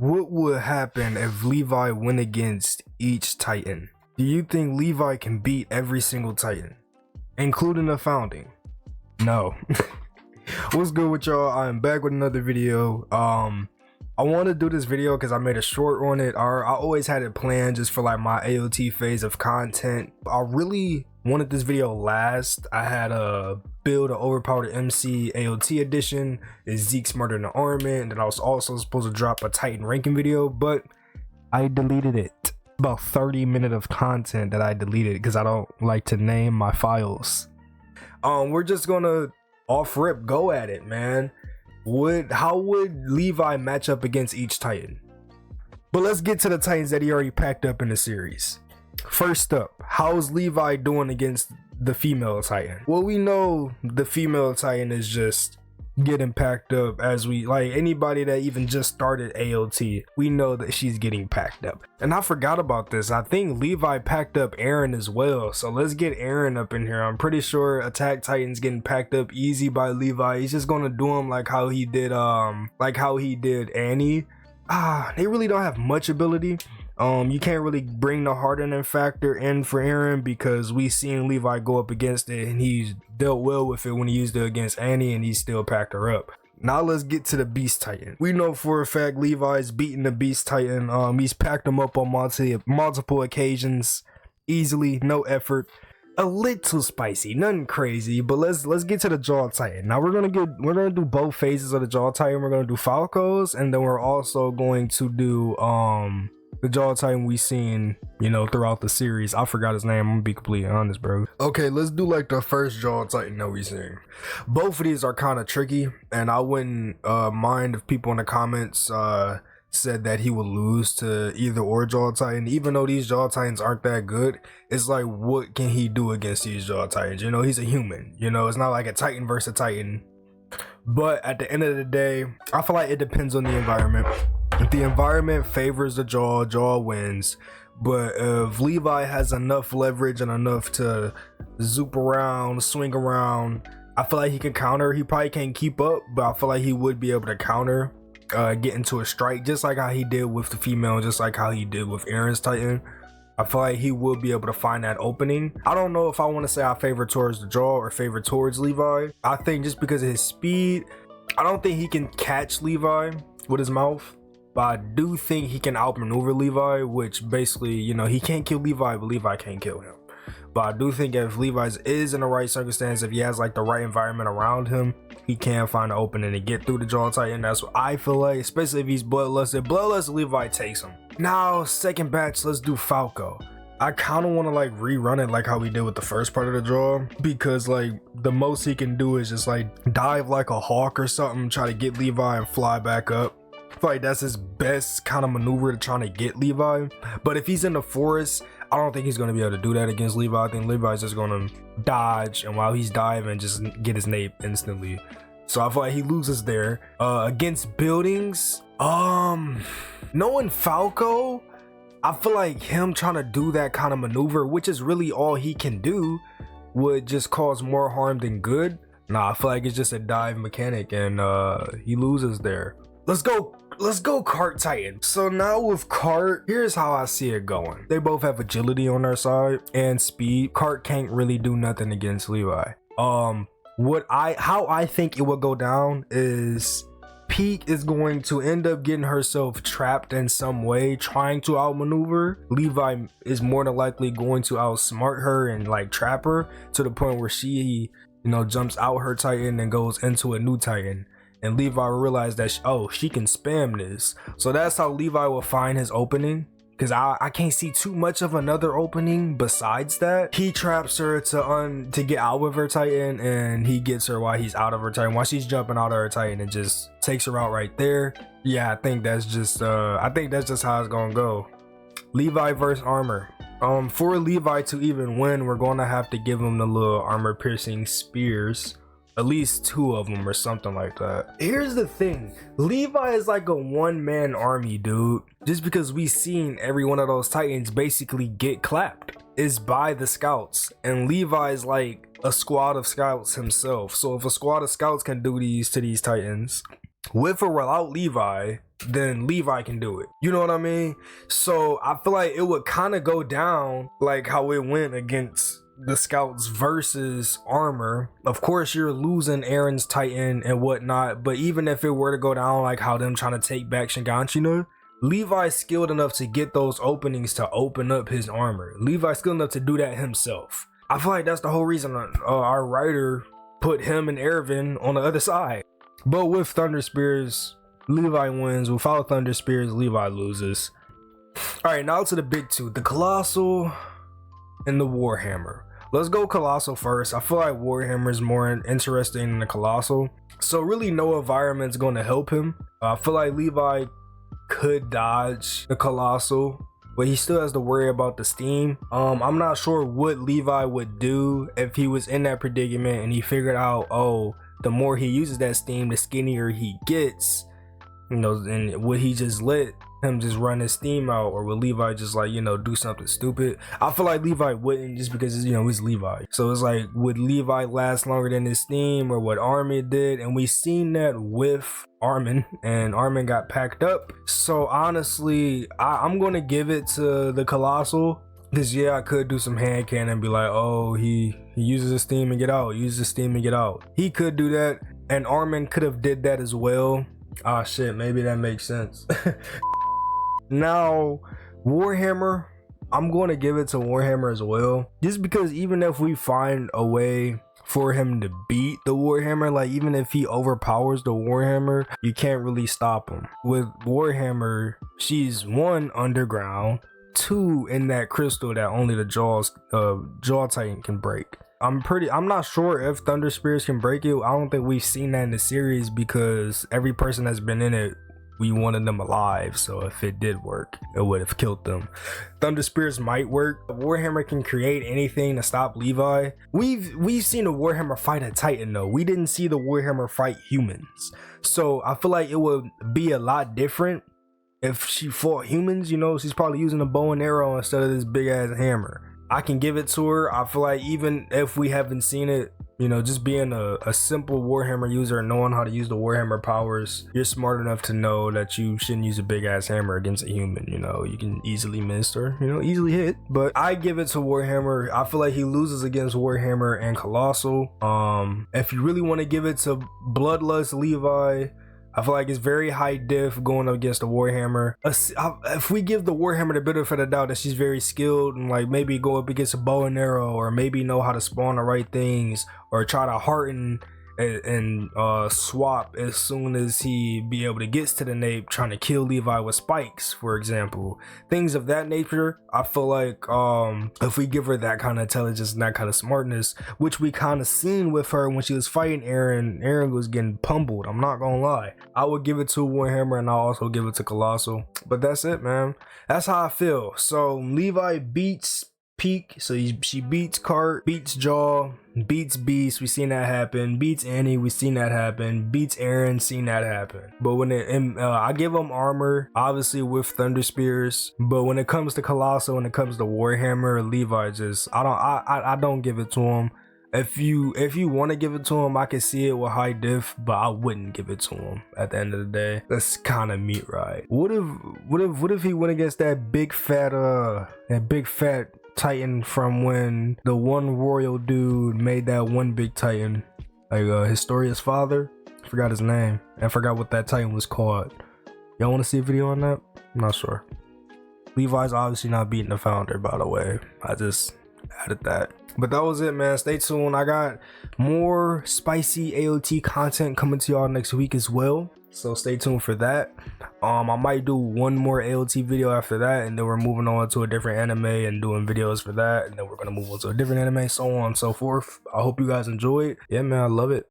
what would happen if Levi went against each Titan? Do you think Levi can beat every single Titan, including the founding? No. What's good with y'all? I'm back with another video. I want to do this video because I made a short on it. I always had it planned just for like my AOT phase of content. I really wanted this video last. I had a build an overpowered MC AOT edition. Is Zeke smarter than ARMIN? And then I was also supposed to drop a Titan ranking video, but I deleted it. About 30 minutes of content that I deleted because I don't like to name my files. We're just gonna off rip go at it, man. How would Levi match up against each Titan? But let's get to the Titans that he already packed up in the series. First up, how's Levi doing against the female Titan? Well, we know the female Titan is just getting packed up as we like anybody that even just started AOT. We know that she's getting packed up. And I forgot about this. I think Levi packed up Aaron as well. So let's get Aaron up in here. I'm pretty sure Attack Titan's getting packed up easy by Levi. He's just gonna do him like how he did Annie. They really don't have much ability. You can't really bring the hardening factor in for Aaron because we seen Levi go up against it and he's dealt well with it when he used it against Annie and he still packed her up. Now let's get to the Beast Titan. We know for a fact Levi's beating the Beast Titan. He's packed him up on multiple occasions, easily, no effort. A little spicy, nothing crazy, but let's get to the Jaw Titan. Now we're gonna do both phases of the Jaw Titan. We're gonna do Falcos, and then we're also going to do the Jaw Titan we seen, throughout the series. I forgot his name, I'm gonna be completely honest, bro. Okay, let's do like the first Jaw Titan that we seen. Both of these are kind of tricky, and I wouldn't mind if people in the comments said that he would lose to either or Jaw Titan. Even though these Jaw Titans aren't that good, it's like, what can he do against these Jaw Titans? He's a human, it's not like a Titan versus a Titan. But at the end of the day, I feel like it depends on the environment. If the environment favors the Jaw wins. But if Levi has enough leverage and enough to zoop around, swing around, I feel like he can counter. He probably can't keep up, but I feel like he would be able to counter, get into a strike, just like how he did with the female, just like how he did with Aaron's Titan. I feel like he would be able to find that opening. I don't know if I want to say I favor towards the Jaw or favor towards Levi. I think just because of his speed, I don't think he can catch Levi with his mouth. But I do think he can outmaneuver Levi, which basically, he can't kill Levi, but Levi can't kill him. But I do think if Levi's is in the right circumstance, if he has like the right environment around him, he can find an opening to get through the Jaw Titan. That's what I feel like, especially if he's bloodlusted. Bloodlusted, Levi takes him. Now, second batch, let's do Falco. I kind of want to like rerun it like how we did with the first part of the Jaw, because like the most he can do is just like dive like a hawk or something, try to get Levi and fly back up. I feel like that's his best kind of maneuver to trying to get Levi. But if he's in the forest, I don't think he's going to be able to do that against Levi. I think Levi's just going to dodge, and while he's diving, just get his nape instantly. So I feel like he loses there. Against buildings, knowing Falco, I feel like him trying to do that kind of maneuver, which is really all he can do, would just cause more harm than good. Nah, I feel like it's just a dive mechanic, and he loses there. Let's go Cart Titan. So now with Cart, here's how I see it going. They both have agility on their side and speed. Cart can't really do nothing against Levi. How I think it would go down is Peak is going to end up getting herself trapped in some way, trying to outmaneuver. Levi is more than likely going to outsmart her and like trap her to the point where she, jumps out her Titan and goes into a new Titan. And Levi realized that, she can spam this. So that's how Levi will find his opening. Because I can't see too much of another opening besides that. He traps her to get out of her Titan, and he gets her while he's out of her Titan. While she's jumping out of her Titan, and just takes her out right there. Yeah, I think that's just how it's gonna go. Levi versus Armor. For Levi to even win, we're gonna have to give him the little armor piercing spears. At least 2 of them or something like that. Here's the thing, Levi is like a one-man army, dude. Just because we seen every one of those Titans basically get clapped is by the scouts, and Levi is like a squad of scouts himself. So if a squad of scouts can do these to these Titans, with or without Levi, then Levi can do it. You know what I mean? So I feel like it would kind of go down like how it went against the scouts versus armor. Of course you're losing Aaron's Titan and whatnot, but even if it were to go down like how them trying to take back Shiganshina, Levi's skilled enough to get those openings to open up his armor. Levi's skilled enough to do that himself. I feel like that's the whole reason our writer put him and Ervin on the other side. But with Thunder Spears, Levi wins. Without Thunder Spears, Levi loses. Alright, now to the big two, the Colossal and the Warhammer. Let's go Colossal first. I feel like Warhammer is more interesting than the Colossal. So really no environment's going to help him. I feel like Levi could dodge the Colossal, but he still has to worry about the steam. I'm not sure what Levi would do if he was in that predicament and he figured out, oh, the more he uses that steam, the skinnier he gets. You know, and would he just let him just run his steam out, or would Levi just like, you know, do something stupid? I feel like Levi wouldn't, just because, you know, it's Levi. So it's like, would Levi last longer than his steam, or what ARMIN did? And we seen that with ARMIN, and ARMIN got packed up. So honestly, I'm gonna give it to the Colossal, because yeah, I could do some hand cannon and be like, oh, he uses his steam and get out, uses his steam and get out. He could do that, and ARMIN could have did that as well. Ah shit, maybe that makes sense. Now, Warhammer, I'm going to give it to Warhammer as well. Just because even if we find a way for him to beat the Warhammer, like even if he overpowers the Warhammer, you can't really stop him. With Warhammer, she's 1, underground, 2, in that crystal that only the Jaw Titan can break. I'm not sure if Thunder Spears can break it. I don't think we've seen that in the series, because every person that's been in it, we wanted them alive. So if it did work, it would have killed them. Thunder Spears might work. Warhammer can create anything to stop Levi. We've seen a Warhammer fight a Titan though. We didn't see the Warhammer fight humans. So I feel like it would be a lot different if she fought humans. You know, she's probably using a bow and arrow instead of this big ass hammer. I can give it to her. I feel like even if we haven't seen it, you know, just being a simple Warhammer user and knowing how to use the Warhammer powers, you're smart enough to know that you shouldn't use a big ass hammer against a human. You know, you can easily miss or, you know, easily hit. But I give it to Warhammer. I feel like he loses against Warhammer and Colossal. If you really want to give it to Bloodlust Levi, I feel like it's very high diff going up against the Warhammer. If we give the Warhammer the benefit of the doubt that she's very skilled and like maybe go up against a bow and arrow, or maybe know how to spawn the right things, or try to hearten and swap as soon as he be able to get to the nape, trying to kill Levi with spikes, for example, things of that nature. I feel like if we give her that kind of intelligence and that kind of smartness, which we kind of seen with her when she was fighting Aaron was getting pummeled, I'm not gonna lie, I would give it to Warhammer, and I'll also give it to Colossal. But that's it, man. That's how I feel. So Levi beats Peak, so she beats Cart, beats Jaw, beats Beast, we seen that happen, beats Annie, we seen that happen, beats Aaron, seen that happen. But when I give them armor, obviously with Thunder Spears, but when it comes to Colossal, when it comes to Warhammer, Levi just, I don't give it to him. If you want to give it to him, I can see it with high diff, but I wouldn't give it to him at the end of the day. That's kind of meat right. What if he went against that big fat Titan from when the one royal dude made that one big Titan, like Historia's father? I forgot his name. I forgot what that Titan was called. Y'all want to see a video on that? I'm not sure. Levi's obviously not beating the founder, by the way. I just added that. But that was it, man. Stay tuned. I got more spicy AOT content coming to y'all next week as well, so stay tuned for that. I might do one more AOT video after that, and then we're moving on to a different anime and doing videos for that, and then we're gonna move on to a different anime, so on and so forth. I hope you guys enjoy it. Yeah, man, I love it.